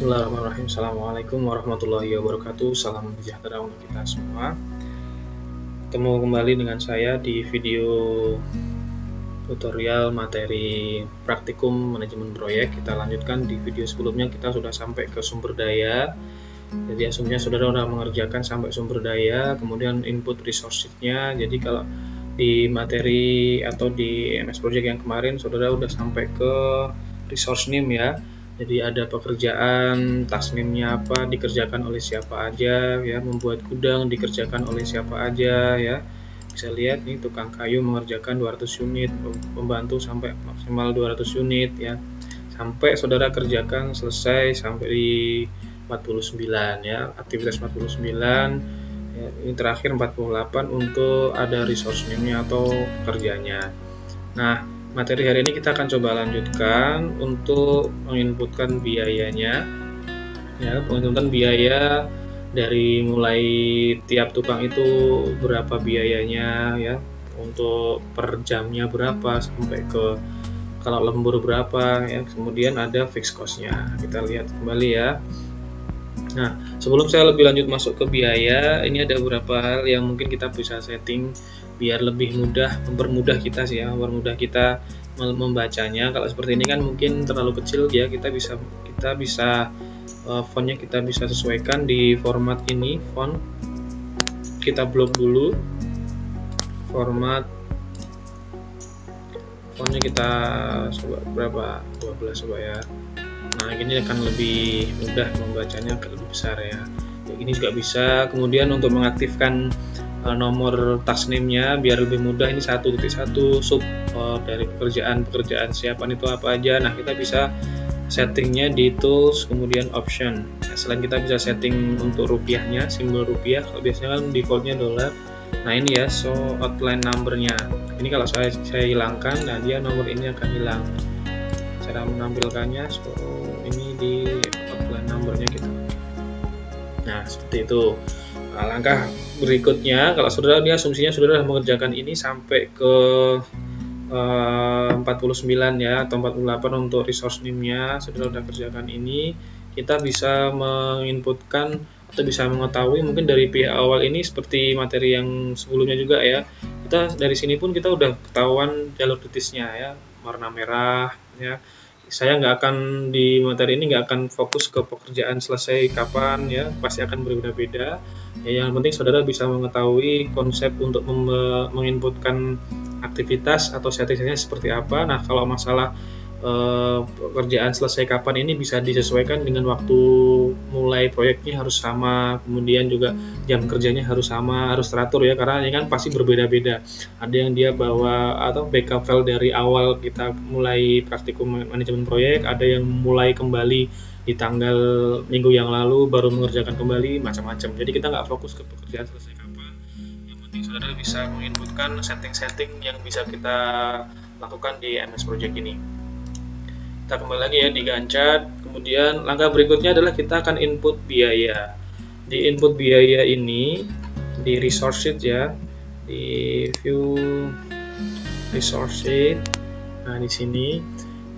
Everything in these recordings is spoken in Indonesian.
Bismillahirrahmanirrahim. Assalamualaikum warahmatullahi wabarakatuh. Salam sejahtera untuk kita semua. Ketemu kembali dengan saya di video tutorial materi praktikum manajemen proyek. Kita lanjutkan di video sebelumnya, kita sudah sampai ke sumber daya. Jadi asumsinya saudara sudah mengerjakan sampai sumber daya, kemudian input resource-nya. Jadi kalau di materi atau di MS Project yang kemarin saudara sudah sampai ke resource name ya. Jadi ada pekerjaan, task name-nya apa, dikerjakan oleh siapa aja ya, membuat gudang dikerjakan oleh siapa aja ya. Bisa lihat nih, tukang kayu mengerjakan 200 unit, pembantu sampai maksimal 200 unit ya. Sampai saudara kerjakan selesai sampai di 49 ya, aktivitas 49 ya, ini terakhir 48 untuk ada resource name-nya atau kerjanya. Nah, materi hari ini kita akan coba lanjutkan untuk menginputkan biayanya ya, menginputkan biaya dari mulai tiap tukang itu berapa biayanya ya, untuk per jamnya berapa sampai ke kalau lembur berapa ya, kemudian ada fixed cost-nya. Kita lihat kembali ya. Nah, sebelum saya lebih lanjut masuk ke biaya, ini ada beberapa hal yang mungkin kita bisa setting biar lebih mudah, mempermudah kita sih ya, mempermudah kita membacanya. Kalau seperti ini kan mungkin terlalu kecil ya, kita bisa fontnya kita bisa sesuaikan di format ini. Font kita blok dulu, format fontnya kita coba berapa, 12 coba ya. Nah, ini akan lebih mudah membacanya, lebih besar ya. Ini juga bisa. Kemudian untuk mengaktifkan nomor task name-nya biar lebih mudah, ini 1.1 sub dari pekerjaan siapan itu apa aja. Nah, kita bisa settingnya di tools, kemudian option. Nah, selain kita bisa setting untuk rupiahnya, simbol rupiah, kalau biasanya kan defaultnya dolar. Nah, ini ya, show outline number-nya. Ini kalau saya hilangkan, nah dia nomor ini akan hilang. Cara menampilkannya, so ini di outline number-nya gitu. Nah, seperti itu. Nah, langkah berikutnya, kalau saudara, ini asumsinya saudara mengerjakan ini sampai ke 49 ya, atau 48 untuk resource name-nya, saudara sudah kerjakan ini. Kita bisa menginputkan atau bisa mengetahui mungkin dari pihak awal ini seperti materi yang sebelumnya juga ya. Kita dari sini pun kita udah ketahuan jalur kritisnya ya, warna merah ya. Saya nggak akan di materi ini nggak akan fokus ke pekerjaan selesai kapan ya, pasti akan berbeda-beda ya. Yang penting saudara bisa mengetahui konsep untuk menginputkan aktivitas atau settingnya seperti apa. Nah, kalau masalah pekerjaan selesai kapan ini bisa disesuaikan dengan waktu mulai proyeknya harus sama, kemudian juga jam kerjanya harus sama, harus teratur ya, karena ini kan pasti berbeda-beda. Ada yang dia bawa atau backup file dari awal kita mulai praktikum manajemen proyek, ada yang mulai kembali di tanggal minggu yang lalu baru mengerjakan kembali, macam-macam. Jadi kita nggak fokus ke pekerjaan selesai kapan. Yang penting saudara bisa menginputkan setting-setting yang bisa kita lakukan di MS Project ini. Kita kembali lagi ya di Gantt chart. Kemudian langkah berikutnya adalah kita akan input biaya. Di input biaya ini di resource sheet ya, di view resource sheet. Nah, di sini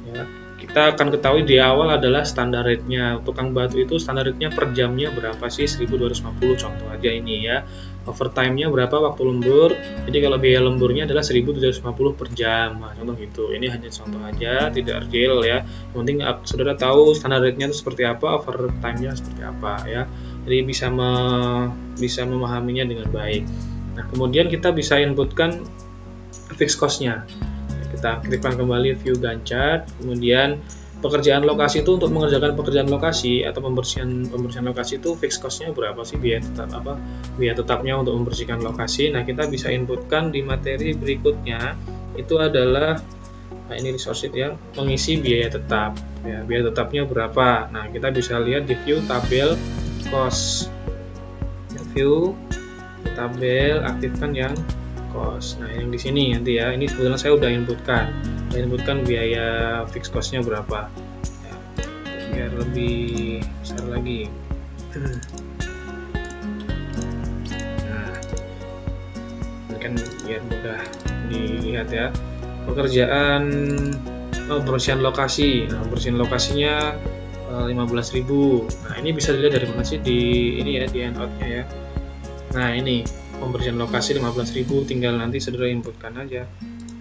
ya, kita akan ketahui di awal adalah standar rate-nya. Tukang batu itu standar rate-nya per jamnya berapa sih? 1250 contoh aja ini ya. Overtime-nya berapa waktu lembur? Jadi kalau biaya lemburnya adalah 1750 per jam. Nah, contoh gitu. Ini hanya contoh aja, tidak real ya. Yang penting saudara tahu standar rate-nya itu seperti apa, overtime-nya seperti apa ya. Jadi bisa memahaminya dengan baik. Nah, kemudian kita bisa inputkan fixed cost-nya. Kita aktifkan kembali view Gantt chart. Kemudian pekerjaan lokasi itu, untuk mengerjakan pekerjaan lokasi atau pembersihan lokasi itu fixed cost-nya berapa sih, biaya tetapnya untuk membersihkan lokasi. Nah, kita bisa inputkan di materi berikutnya, itu adalah ini resource sheet ya, mengisi biaya tetap ya, biaya tetapnya berapa. Nah, kita bisa lihat di view tabel cost, view tabel, aktifkan yang cost. Nah, yang di sini nanti ya, ini kebetulan saya udah inputkan biaya fixed cost-nya berapa ya, biar lebih besar lagi. Nah, ini kan biar mudah dilihat ya. Pekerjaan pembersihan lokasi. Nah, pembersihan lokasinya 15.000. Nah, ini bisa dilihat dari mana sih di ini ya, di handout-nya ya. Nah, ini pemberian lokasi 15.000, tinggal nanti saudara inputkan aja.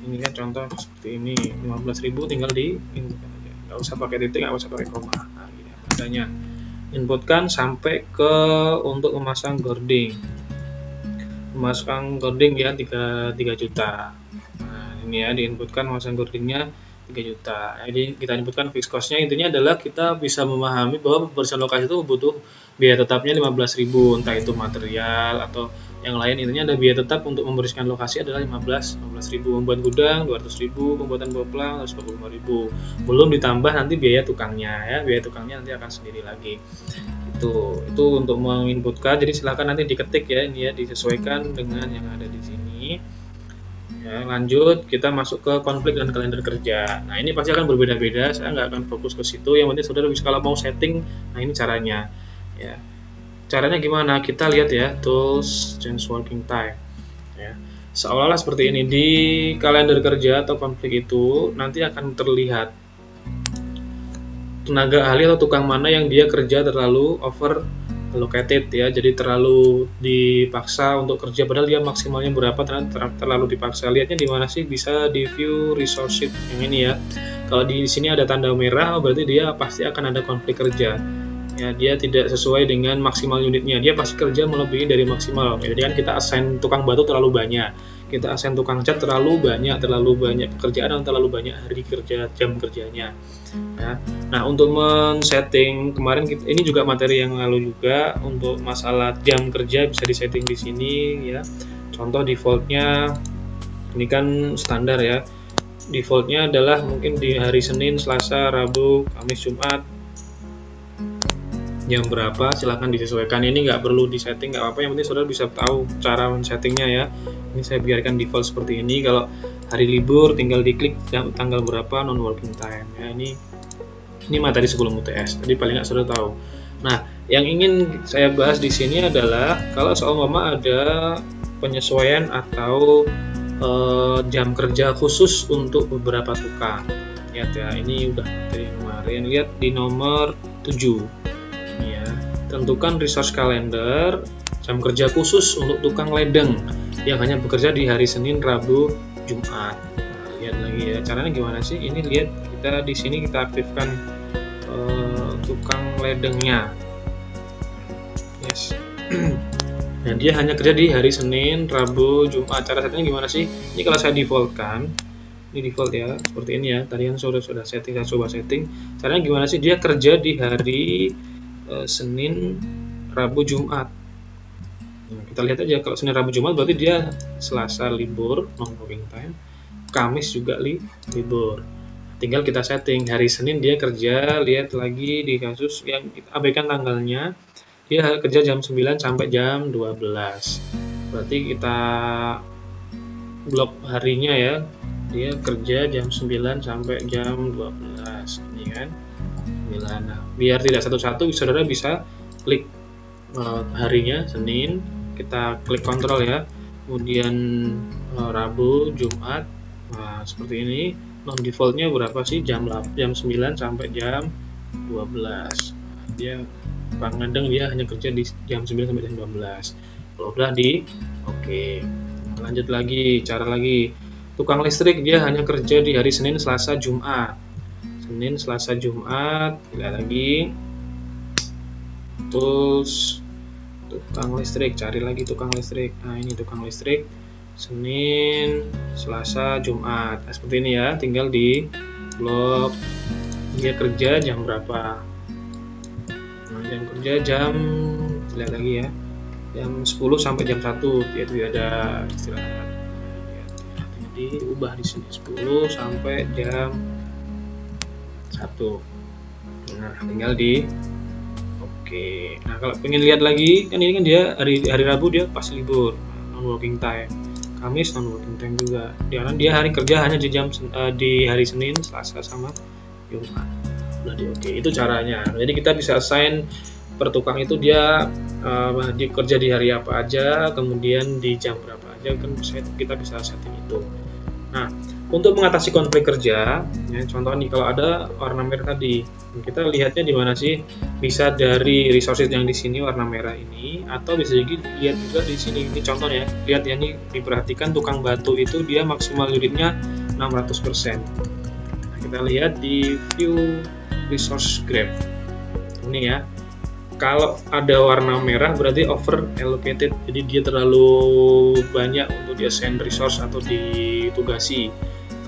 Ini kan contoh seperti ini, 15.000 tinggal di inputkan aja. Nggak usah pakai titik, nggak usah pakai koma. Nah, gini adanya. Inputkan sampai ke untuk memasang gording. Memasang gording ya 3 juta. Nah, ini ya diinputkan memasang gordingnya 3 juta. Jadi kita inputkan fixed cost-nya, intinya adalah kita bisa memahami bahwa pemberian lokasi itu butuh biaya tetapnya 15.000, entah itu material atau yang lain. Intinya ada biaya tetap untuk membersihkan lokasi adalah 15.000. Membuat gudang 200.000, pembuatan boplang 125.000. Belum ditambah nanti biaya tukangnya ya. Biaya tukangnya nanti akan sendiri lagi. Itu untuk menginputkan. Jadi silakan nanti diketik ya, ini ya disesuaikan dengan yang ada di sini. Ya, lanjut kita masuk ke konflik dan kalender kerja. Nah, ini pasti akan berbeda-beda, saya nggak akan fokus ke situ. Yang penting saudara bisa kalau mau setting, nah ini caranya ya. Caranya gimana? Kita lihat ya, tools change working time ya. Seolah-olah seperti ini, di kalender kerja atau konflik itu nanti akan terlihat tenaga ahli atau tukang mana yang dia kerja terlalu over allocated ya, jadi terlalu dipaksa untuk kerja padahal dia maksimalnya berapa, terlalu dipaksa. Lihatnya di mana sih? Bisa di view resource sheet yang ini ya. Kalau di sini ada tanda merah, berarti dia pasti akan ada konflik kerja ya, dia tidak sesuai dengan maksimal unitnya, dia pasti kerja melebihi dari maksimal. Jadi kan kita assign tukang batu terlalu banyak, kita assign tukang cat terlalu banyak pekerjaan dan terlalu banyak hari kerja, jam kerjanya ya. Nah, untuk men-setting kemarin ini juga materi yang lalu juga, untuk masalah jam kerja bisa disetting di sini ya. Contoh defaultnya ini kan standar ya, defaultnya adalah mungkin di hari Senin, Selasa, Rabu, Kamis, Jumat jam berapa, silahkan disesuaikan. Ini nggak perlu disetting, nggak apa-apa, yang penting saudara bisa tahu cara settingnya ya. Ini saya biarkan default seperti ini. Kalau hari libur tinggal diklik tanggal berapa, non working time ya. Ini materi sebelum UTS, jadi paling nggak saudara tahu. Nah, yang ingin saya bahas di sini adalah kalau seumpama ada penyesuaian atau jam kerja khusus untuk beberapa tukang. Lihat ya, ini udah dari kemarin, lihat di nomor 7 ya. Tentukan resource calendar jam kerja khusus untuk tukang ledeng yang hanya bekerja di hari Senin, Rabu, Jumat. Nah, lihat lagi ya, caranya gimana sih? Ini lihat, kita di sini kita aktifkan tukang ledengnya. Yes. Nah, dia hanya kerja di hari Senin, Rabu, Jumat. Cara settingnya gimana sih? Ini kalau saya defaultkan, ini default ya, seperti ini ya. Tadi kan sudah setting, saya coba setting. Caranya gimana sih? Dia kerja di hari Senin, Rabu, Jumat. Nah, kita lihat aja, kalau Senin, Rabu, Jumat berarti dia Selasa libur, non working time. Kamis juga libur. Tinggal kita setting hari Senin dia kerja, lihat lagi di kasus yang kita abaikan tanggalnya, dia kerja jam 9 sampai jam 12. Berarti kita blok harinya ya, dia kerja jam 9 sampai jam 12 ini kan 9. Nah, biar tidak satu-satu, saudara bisa klik harinya Senin, kita klik kontrol ya, kemudian Rabu, Jumat. Nah, seperti ini. Non defaultnya berapa sih? Jam 9 sampai jam 12. Dia Bang Nandeng dia hanya kerja di jam 9 sampai jam 12. Kalau udah di oke. Lanjut lagi, cara lagi. Tukang listrik dia hanya kerja di hari Senin, Selasa, Jumat. Senin, Selasa, Jumat. Lihat lagi. Tools tukang listrik, cari lagi tukang listrik. Nah, ini tukang listrik. Senin, Selasa, Jumat. Nah, seperti ini ya, tinggal di blok dia kerja jam berapa. Nah, jam kerja jam, lihat lagi ya, jam 10 sampai jam 1, dia tidak ada istirahat. Jadi ubah di sini 10 sampai jam 1. Nah, tinggal di oke. Nah, kalau pengen lihat lagi, kan ini kan dia hari Rabu dia pas libur, non working time. Kamis non working time juga. Karena dia hari kerja hanya di hari Senin, Selasa sama Jumat. Udah di oke. Itu caranya. Jadi kita bisa assign per tukang itu dia kerja di hari apa aja, kemudian di jam berapa aja, kan kita bisa setting itu. Nah, Untuk mengatasi konflik kerja, ya, contohnya nih kalau ada warna merah tadi, kita lihatnya di mana sih? Bisa dari resources yang di sini warna merah ini, atau bisa juga lihat juga di sini. Ini contohnya, lihat ya, ini diperhatikan tukang batu itu dia maksimal unitnya 600%. Nah, kita lihat di view resource graph. Ini ya. Kalau ada warna merah berarti over allocated, jadi dia terlalu banyak untuk di assign resource atau ditugasi.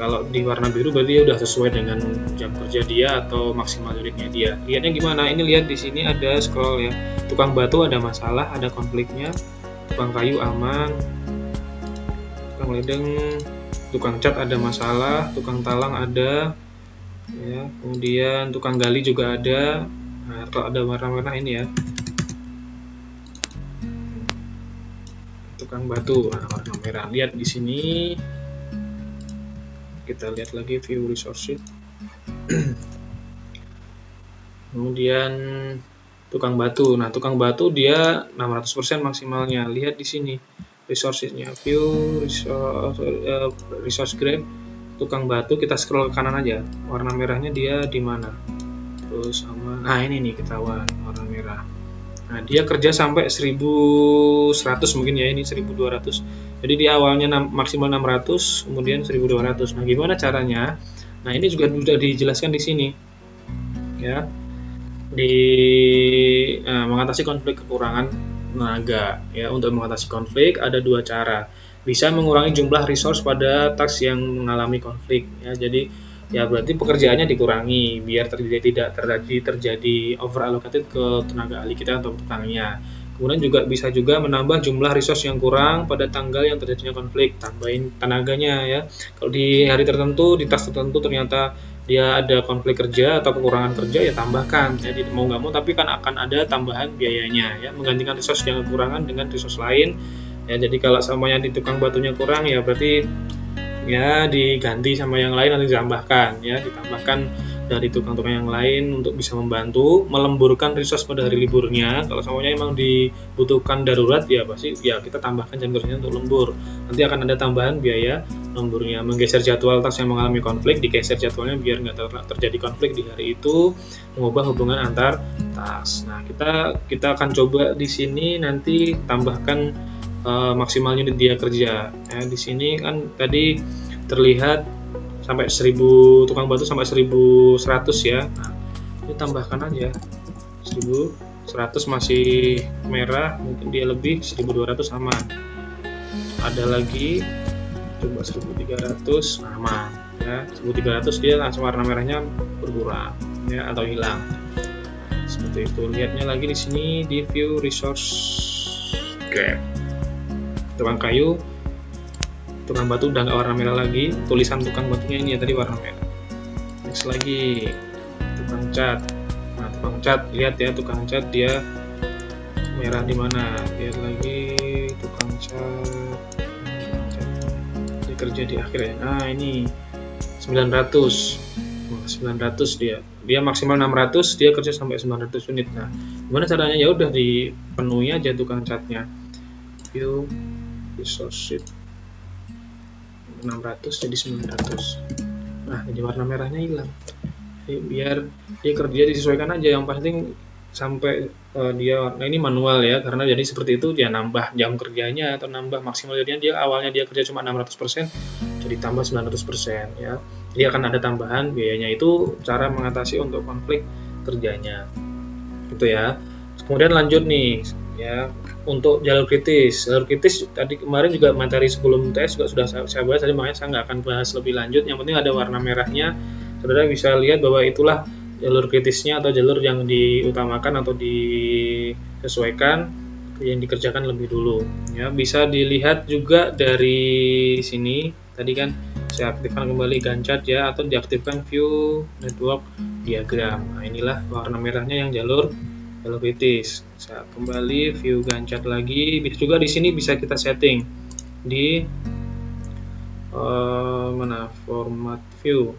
Kalau di warna biru berarti dia udah sesuai dengan jam kerja dia atau maksimal unitnya dia. Lihatnya gimana? Ini lihat di sini ada scroll ya. Tukang batu ada masalah, ada konfliknya. Tukang kayu aman. Tukang ledeng, tukang cat ada masalah, tukang talang ada. Ya, kemudian tukang gali juga ada. Nah, kalau ada warna merah ini ya, tukang batu, nah, warna merah. Lihat di sini, kita lihat lagi view resources. Kemudian tukang batu. Nah, tukang batu dia 600% maksimalnya. Lihat di sini resourcesnya, view resource graph. Tukang batu kita scroll ke kanan aja. Warna merahnya dia di mana? Terus sama, nah ini nih ketahuan warna merah. Nah, dia kerja sampai 1100 mungkin ya, ini 1200. Jadi di awalnya maksimal 600, kemudian 1200. Nah, gimana caranya? Nah, ini juga sudah dijelaskan di sini. Ya. Mengatasi konflik kekurangan tenaga. Ya, untuk mengatasi konflik ada dua cara. Bisa mengurangi jumlah resource pada task yang mengalami konflik ya. Jadi ya berarti pekerjaannya dikurangi biar tidak terjadi over allocated ke tenaga ahli kita atau petangnya. Kemudian juga bisa juga menambah jumlah resource yang kurang pada tanggal yang terjadinya konflik, tambahin tenaganya ya. Kalau di hari tertentu, di task tertentu ternyata dia ada konflik kerja atau kekurangan kerja, ya tambahkan. Jadi mau nggak mau tapi kan akan ada tambahan biayanya ya, menggantikan resource yang kekurangan dengan resource lain. Ya, jadi kalau samanya di tukang batunya kurang ya berarti ya diganti sama yang lain atau ditambahkan ya, ditambahkan dari tukang-tukang yang lain untuk bisa membantu melemburkan resource pada hari liburnya. Kalau semuanya memang dibutuhkan darurat ya pasti ya kita tambahkan jam kerjanya untuk lembur. Nanti akan ada tambahan biaya lemburnya. Menggeser jadwal task yang mengalami konflik, digeser jadwalnya biar nggak terjadi konflik di hari itu, mengubah hubungan antar task. Nah, kita akan coba di sini nanti tambahkan maksimal unit dia kerja. Ya, di sini kan tadi terlihat sampai 1000 tukang batu sampai 1100 ya. Nah, ini tambahkan aja 1100 masih merah, mungkin dia lebih 1200 aman. Ada lagi coba 1300 aman ya. 1300 dia langsung warna merahnya berkurang ya atau hilang. Seperti itu. Lihatnya lagi di sini di view resource graph. Tukang kayu, tukang batu udah nggak warna merah lagi, tulisan tukang batunya ini ya tadi warna merah. Next lagi tukang cat. Nah, tukang cat, lihat ya tukang cat dia merah di mana? Lihat lagi tukang cat. Dia kerja di akhir ya. Nah, ini 900. 900 dia maksimal 600, dia kerja sampai 900 unit. Nah, gimana caranya? Ya udah dipenuhi aja tukang catnya. View resource sheet 600 jadi 900. Nah, jadi warna merahnya hilang. Jadi biar dia kerja disesuaikan aja, yang penting sampai dia, nah ini manual ya, karena jadi seperti itu dia nambah jam kerjanya atau nambah maksimal jadinya, dia awalnya dia kerja cuma 600% jadi tambah 900% ya. Jadi akan ada tambahan biayanya. Itu cara mengatasi untuk konflik kerjanya. Gitu ya. Kemudian lanjut nih ya, untuk jalur kritis. Jalur kritis tadi kemarin juga materi sebelum tes juga sudah saya bahas, tadi makanya saya nggak akan bahas lebih lanjut. Yang penting ada warna merahnya, saudara bisa lihat bahwa itulah jalur kritisnya atau jalur yang diutamakan atau disesuaikan yang dikerjakan lebih dulu ya. Bisa dilihat juga dari sini tadi kan saya aktifkan kembali Gantt chart ya, atau diaktifkan view network diagram. Nah, inilah warna merahnya yang jalur kritis. Saya kembali view Gantt chart lagi. Bisa juga di sini bisa kita setting di mana format view.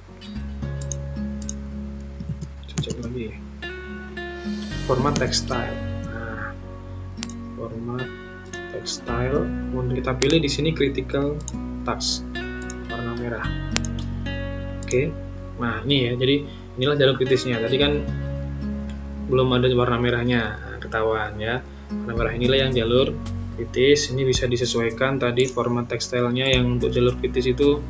Cek lagi format textile. Nah, format textile. Kemudian kita pilih di sini critical task warna merah. Oke. Nah ini ya, jadi inilah jalur kritisnya. Tadi kan belum ada warna merahnya, ketahuan ya. Warna merah inilah yang jalur kritis. Ini bisa disesuaikan tadi format tekstilnya yang untuk jalur kritis itu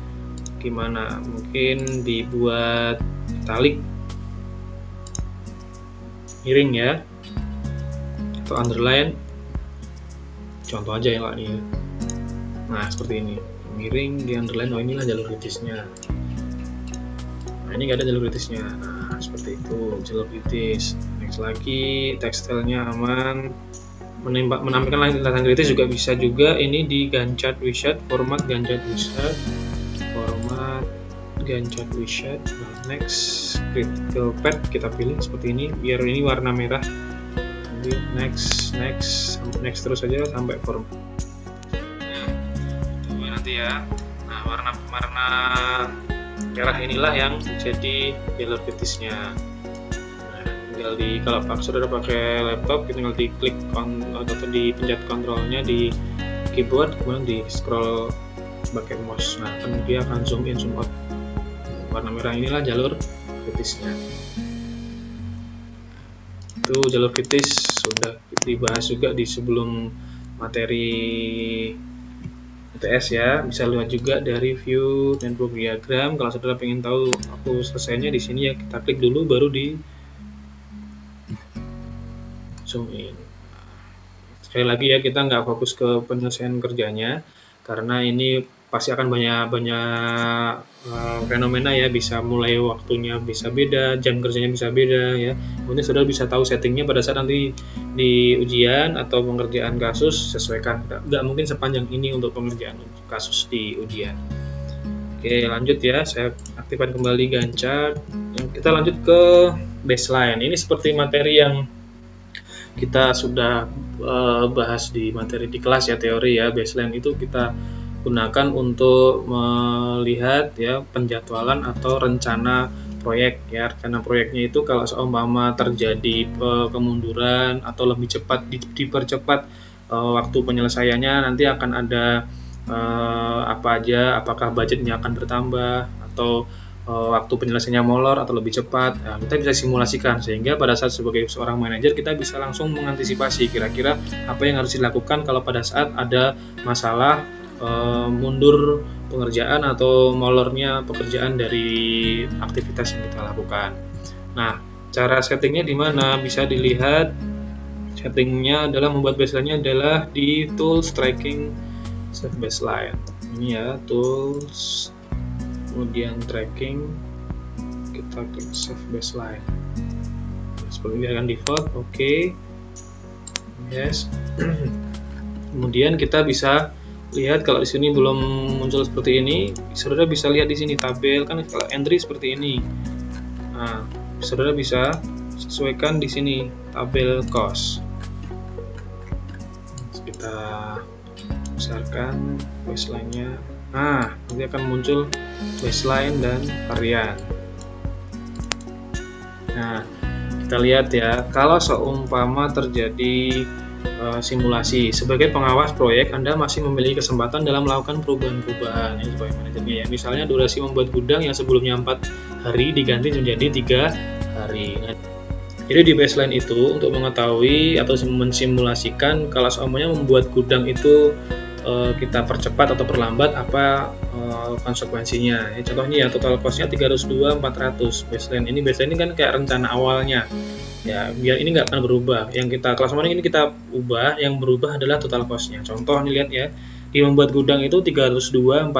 gimana. Mungkin dibuat italic, miring ya, atau underline. Contoh aja ya ini. Nah seperti ini, miring di underline. Oh inilah jalur kritisnya. Nah ini nggak ada jalur kritisnya. Nah seperti itu jalur kritis. Next lagi, tekstilnya aman. Menampilkan landasan kritis juga bisa juga. Ini di Gantt Wizard, format Gantt Wizard, Nah, next critical pad kita pilih seperti ini, biar ini warna merah. Jadi next terus saja sampai form. Tunggu nanti ya. Nah warna merah inilah yang jadi jalur kritisnya. Tinggal kalau saudara pakai laptop, tinggal diklik atau dipencet kontrolnya di keyboard, kemudian di scroll pakai mouse. Nah, kan dia akan zoom in, zoom out. Warna merah inilah jalur kritisnya. Itu jalur kritis sudah dibahas juga di sebelum materi UTS ya. Bisa lihat juga dari view dan block diagram. Kalau saudara pengen tahu aku selesainya di sini ya, kita klik dulu baru di zoom in. Sekali lagi ya, kita nggak fokus ke penyelesaian kerjanya karena ini pasti akan banyak fenomena ya, bisa mulai waktunya bisa beda, jam kerjanya bisa beda ya. Kemudian saudara bisa tahu settingnya pada saat nanti di ujian atau pengerjaan kasus, sesuaikan. Nggak mungkin sepanjang ini untuk pengerjaan kasus di ujian. Oke lanjut ya, saya aktifkan kembali Gantt chart. Kita lanjut ke baseline. Ini seperti materi yang kita sudah bahas di materi di kelas ya, teori ya. Baseline itu kita gunakan untuk melihat ya penjadwalan atau rencana proyek ya. Rencana proyeknya itu kalau seumpama terjadi kemunduran atau lebih cepat dipercepat waktu penyelesaiannya, nanti akan ada apa aja, apakah budgetnya akan bertambah atau waktu penyelesaiannya molor atau lebih cepat. Nah, kita bisa simulasikan sehingga pada saat sebagai seorang manajer kita bisa langsung mengantisipasi kira-kira apa yang harus dilakukan kalau pada saat ada masalah mundur pengerjaan atau molornya pekerjaan dari aktivitas yang kita lakukan. Nah, cara settingnya di mana? Bisa dilihat settingnya adalah membuat baseline-nya adalah di tools tracking save baseline. Ini ya, tools, kemudian tracking, kita klik save baseline. Seperti ini akan default, oke. Yes. Kemudian kita bisa lihat kalau di sini belum muncul seperti ini, saudara bisa lihat di sini tabel kan, kalau entry seperti ini. Nah, saudara bisa sesuaikan di sini tabel cost. Kita besarkan baseline-nya. Nah, nanti akan muncul baseline dan harian. Nah, kita lihat ya, kalau seumpama terjadi simulasi. Sebagai pengawas proyek, Anda masih memiliki kesempatan dalam melakukan perubahan-perubahan ya, sebagai manajernya ya. Misalnya durasi membuat gudang yang sebelumnya 4 hari diganti menjadi 3 hari. Nah, jadi di baseline itu untuk mengetahui atau mensimulasikan kalau semuanya membuat gudang itu kita percepat atau perlambat, apa konsekuensinya. Ya, contohnya ya, total cost-nya 302.400 baseline. Baseline ini kan kayak rencana awalnya. Ya, biar ini nggak akan berubah. Yang kita kelas ini kita ubah, yang berubah adalah total cost-nya. Contoh nih, lihat ya, di membuat gudang itu 302.400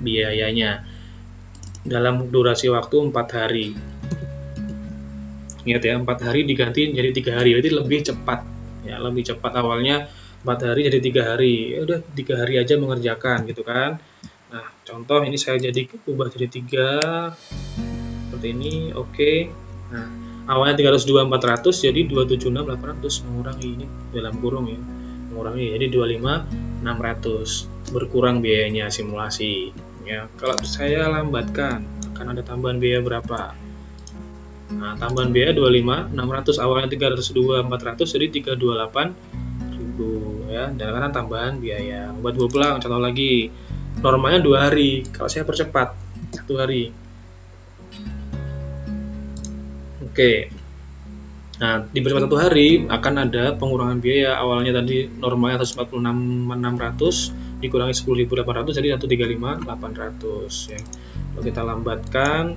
biayanya dalam durasi waktu 4 hari. Ingat ya, 4 hari diganti jadi 3 hari, berarti lebih cepat. Ya, lebih cepat, awalnya 4 hari jadi 3 hari. Ya udah 3 hari aja mengerjakan gitu kan. Nah, contoh ini saya ubah jadi 3 seperti ini, oke. Nah, awalnya 302.400 jadi 276.800, mengurangi ini dalam kurung ya, mengurangi jadi 25.600, berkurang biayanya simulasi ya. Kalau saya lambatkan akan ada tambahan biaya berapa? Nah, tambahan biaya 25.600, awalnya 302.400 jadi 328.000 ya, dan karena tambahan biaya. Buat 2 pulang, contoh lagi, normalnya 2 hari, kalau saya percepat 1 hari. Oke. Nah, di bersifat 1 hari akan ada pengurangan biaya. Awalnya tadi normalnya 146.600 dikurangi 10.800 jadi 135.800 ya. Kalau kita lambatkan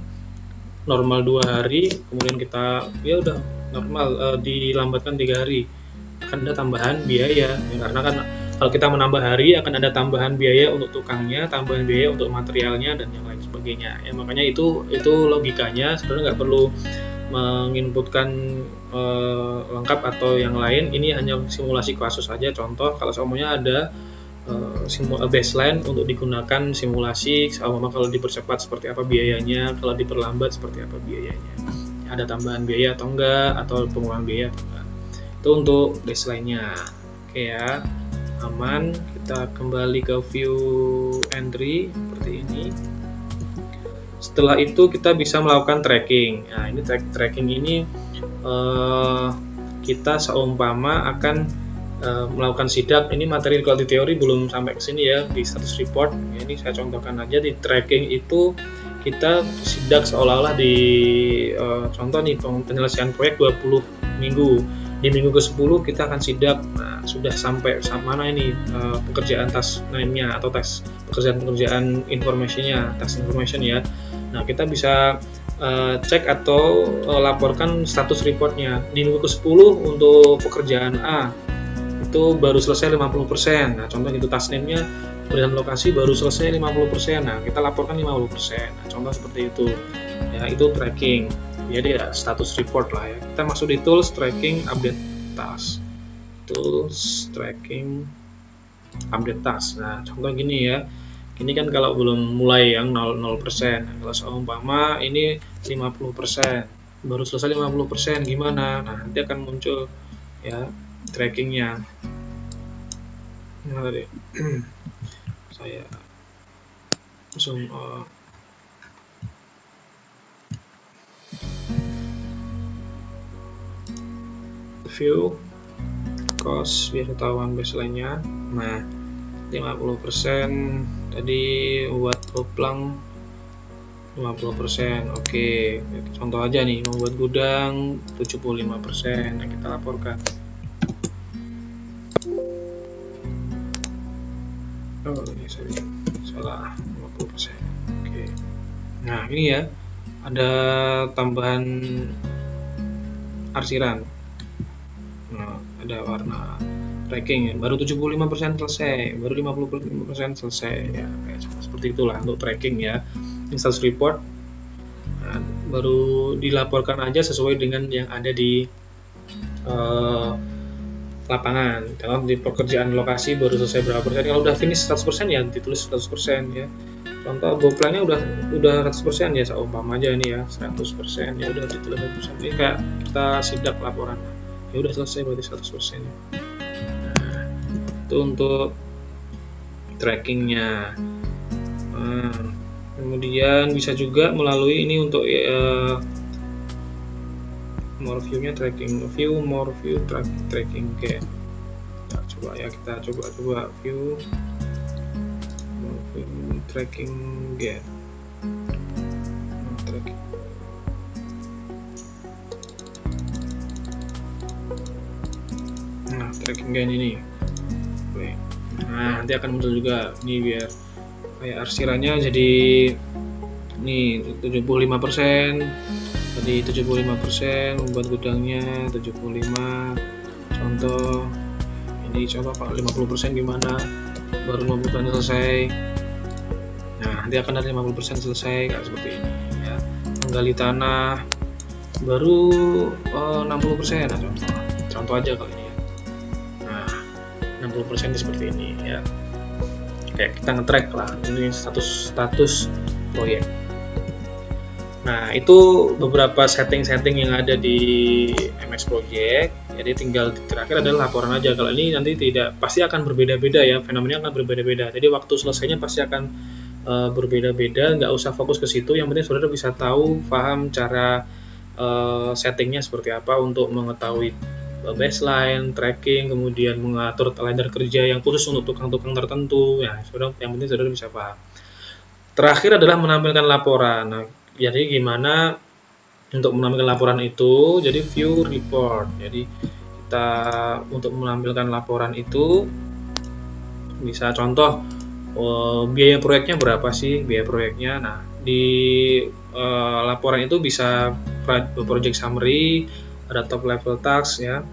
normal 2 hari, kemudian kita ya udah normal dilambatkan 3 hari, akan ada tambahan biaya ya, karena kan kalau kita menambah hari akan ada tambahan biaya untuk tukangnya, tambahan biaya untuk materialnya dan yang lain sebagainya ya. Makanya itu logikanya sebenarnya nggak perlu menginputkan lengkap atau yang lain. Ini hanya simulasi kasus saja. Contoh kalau semuanya ada baseline untuk digunakan simulasi, sama kalau dipercepat seperti apa biayanya, kalau diperlambat seperti apa biayanya, ada tambahan biaya atau enggak, atau pengurangan biaya atau enggak. Itu untuk baseline-nya. Oke ya, aman. Kita kembali ke view entry seperti ini. Setelah itu kita bisa melakukan tracking. Nah, ini tracking ini kita seumpama akan melakukan sidak. Ini materi kalau di teori belum sampai ke sini ya, di status report. Ya, ini saya contohkan aja. Di tracking itu kita sidak seolah-olah di contoh nih penyelesaian proyek 20 minggu. Di minggu ke-10 kita akan sidak. Nah, sudah sampai mana ini pekerjaan task name-nya atau pekerjaan information-nya, task information ya. Nah, kita bisa cek atau laporkan status reportnya. Di minggu ke-10 untuk pekerjaan A itu baru selesai 50%. Nah, contoh gitu task name-nya pemberian lokasi baru selesai 50%. Nah, kita laporkan 50%. Nah, contoh seperti itu. Ya, itu tracking. Jadi ya status report lah ya. Kita masuk di tools tracking update task. Tools tracking update task. Nah, contoh gini ya. Ini kan kalau belum mulai yang 0%. Nah, kalau seumpama ini 50%. Baru selesai 50%, gimana? Nah, nanti akan muncul ya trackingnya. Nah, tadi saya zoom view cost biar ketahuan baseline-nya. Nah, 50% tadi buat oplang 50%. Oke, contoh aja nih membuat gudang 75%. Nah, kita laporkan. Oh, ini saya salah 50%. Oke. Nah, ini ya ada tambahan arsiran. Nah, ada warna tracking ya. Baru 75% selesai, baru 55% selesai ya, kayak seperti itulah untuk tracking ya. Ini status report. Nah, baru dilaporkan aja sesuai dengan yang ada di lapangan. Kalau di pekerjaan lokasi baru selesai berapa persen, kalau udah finish 100% ya ditulis 100% ya. Contoh boplannya udah 100% ya, seumpama aja nih ya 100% ya udah ditulis 100%. Ini kayak kita sidak laporan. Ya udah selesai berarti 100% ya. Nah, itu untuk trackingnya. Nah, kemudian bisa juga melalui ini untuk more view-nya tracking view, more view tracking kayak. Nah, coba ya kita coba view more view tracking get. Tracking. Nah, tracking gain ini. Oke. Nah, nanti akan muncul juga ini biar kayak arsirannya jadi nih 75%. Tadi 75%, membuat gudangnya 75. Contoh ini coba kalau 50% gimana? Baru 50% selesai. Nah, nanti akan ada 50% selesai kayak seperti ini ya. Menggali tanah baru 60%. Nah, contoh aja kali ini ya. Nah, 60% seperti ini ya. Kayak kita nge-track lah, ini status proyek. Nah, itu beberapa setting-setting yang ada di MS Project. Jadi tinggal terakhir adalah laporan aja. Kalau ini nanti tidak, pasti akan berbeda-beda ya, fenomenanya akan berbeda-beda. Jadi waktu selesainya pasti akan berbeda-beda. Nggak usah fokus ke situ. Yang penting saudara bisa tahu, paham cara settingnya seperti apa untuk mengetahui baseline, tracking, kemudian mengatur kalender kerja yang khusus untuk tukang-tukang tertentu. Ya, saudara, yang penting saudara bisa paham. Terakhir adalah menampilkan laporan. Nah, jadi gimana untuk menampilkan laporan itu? Jadi view report. Jadi kita untuk menampilkan laporan itu bisa contoh biaya proyeknya berapa sih biaya proyeknya. Nah, di laporan itu bisa project summary, ada top level task ya.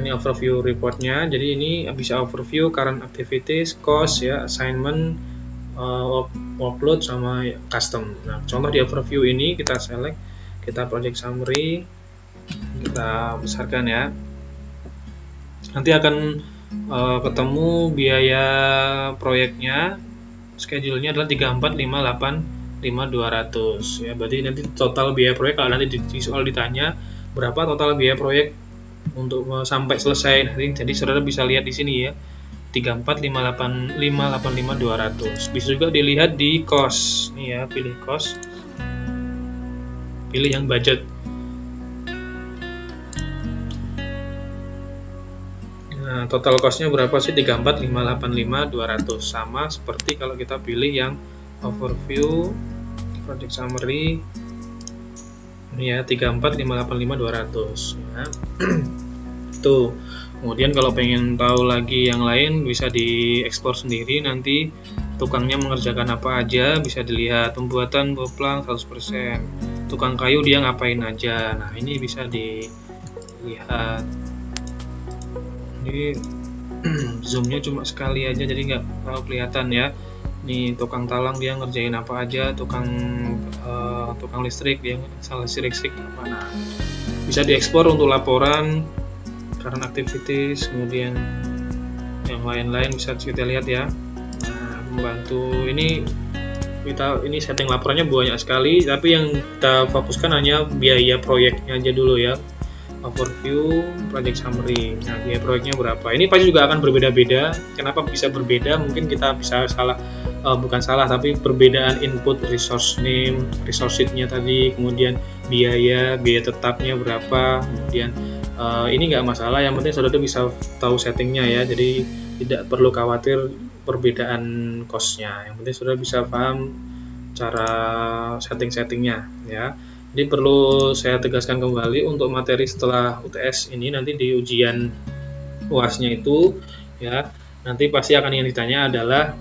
Ini overview reportnya. Jadi ini bisa overview current activities, cost ya, assignment, workload sama custom. Nah, contoh di overview ini kita select, kita project summary, kita besarkan ya. Nanti akan ketemu biaya proyeknya, schedule-nya adalah 34585200 ya. Berarti nanti total biaya proyek kalau nanti di soal ditanya berapa total biaya proyek untuk sampai selesai nanti, jadi saudara bisa lihat di sini ya, 34585200. Bisa juga dilihat di cost nih ya, pilih cost, pilih yang budget. Nah, total costnya berapa sih? 34585200, sama seperti kalau kita pilih yang overview, project summary ini ya, 34585200 ya. Tuh. Kemudian kalau pengen tahu lagi yang lain bisa dieksplor sendiri, nanti tukangnya mengerjakan apa aja bisa dilihat, pembuatan boplang 100%, tukang kayu dia ngapain aja. Nah, ini bisa dilihat. Ini zoomnya cuma sekali aja jadi nggak terlalu kelihatan ya. Nih tukang talang dia ngerjain apa aja, tukang listrik dia installasi listrik apa. Nah, bisa diekspor untuk laporan, current activities, kemudian yang lain-lain bisa kita lihat ya. Nah, membantu ini setting laporannya banyak sekali, tapi yang kita fokuskan hanya biaya proyeknya aja dulu ya. Overview, project summary. Nah, biaya proyeknya berapa? Ini pasti juga akan berbeda-beda. Kenapa bisa berbeda? Mungkin kita bisa bukan salah, tapi perbedaan input resource name, resource sheet-nya tadi, kemudian biaya tetapnya berapa, kemudian ini nggak masalah. Yang penting saudara bisa tahu settingnya ya. Jadi tidak perlu khawatir perbedaan cost-nya. Yang penting saudara bisa paham cara setting-settingnya ya. Jadi perlu saya tegaskan kembali, untuk materi setelah UTS ini nanti di ujian UAS-nya itu ya, nanti pasti akan yang ditanya adalah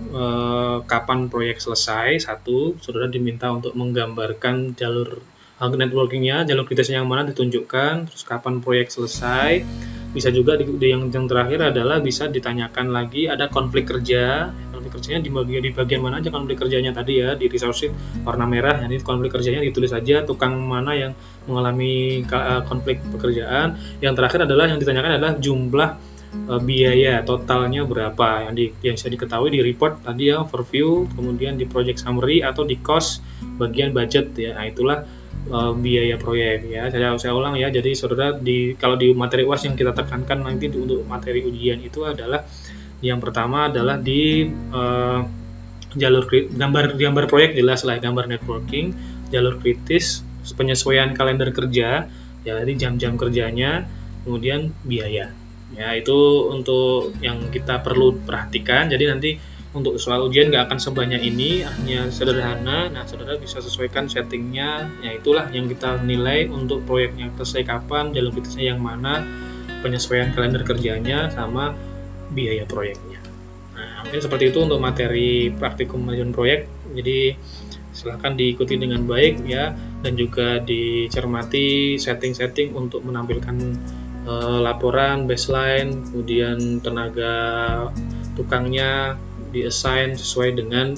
kapan proyek selesai. Satu, saudara diminta untuk menggambarkan jalur networking-nya, jalur kritisnya yang mana ditunjukkan, terus kapan proyek selesai. Bisa juga yang terakhir adalah bisa ditanyakan lagi ada konflik kerja. Konflik kerjanya di bagian mana aja konflik kerjanya tadi ya, di resource sheet warna merah. Jadi konflik kerjanya ditulis aja, tukang mana yang mengalami konflik pekerjaan. Yang terakhir adalah yang ditanyakan adalah jumlah biaya totalnya berapa, yang bisa diketahui di report tadi ya, overview, kemudian di project summary atau di cost bagian budget ya. Nah, itulah biaya proyek ya. Saya ulang ya. Jadi saudara kalau di materi UAS yang kita tekankan nanti untuk materi ujian itu adalah yang pertama adalah di jalur gambar proyek jelas lah, gambar networking, jalur kritis, penyesuaian kalender kerja ya, jadi jam-jam kerjanya, kemudian biaya. Ya, itu untuk yang kita perlu perhatikan. Jadi nanti untuk soal ujian nggak akan sebanyak ini, hanya sederhana. Nah, saudara bisa sesuaikan settingnya. Ya, itulah yang kita nilai untuk proyeknya selesai kapan, jalur kritisnya yang mana, penyesuaian kalender kerjanya, sama biaya proyeknya. Nah, mungkin seperti itu untuk materi praktikum manajemen proyek. Jadi silahkan diikuti dengan baik ya, dan juga dicermati setting-setting untuk menampilkan laporan baseline, kemudian tenaga tukangnya diassign sesuai dengan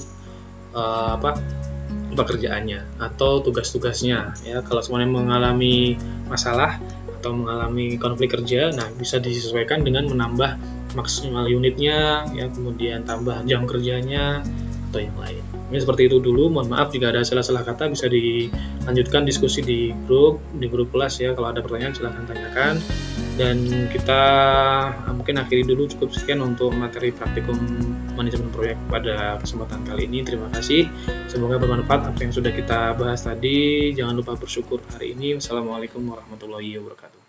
pekerjaannya atau tugas-tugasnya ya. Kalau semuanya mengalami masalah atau mengalami konflik kerja, nah bisa disesuaikan dengan menambah maksimal unitnya ya, kemudian tambah jam kerjanya atau yang lain. Ini seperti itu dulu. Mohon maaf jika ada salah-salah kata, bisa dilanjutkan diskusi di grup kelas ya. Kalau ada pertanyaan silahkan tanyakan. Dan kita mungkin akhiri dulu, cukup sekian untuk materi praktikum manajemen proyek pada kesempatan kali ini. Terima kasih. Semoga bermanfaat apa yang sudah kita bahas tadi. Jangan lupa bersyukur hari ini. Wassalamualaikum warahmatullahi wabarakatuh.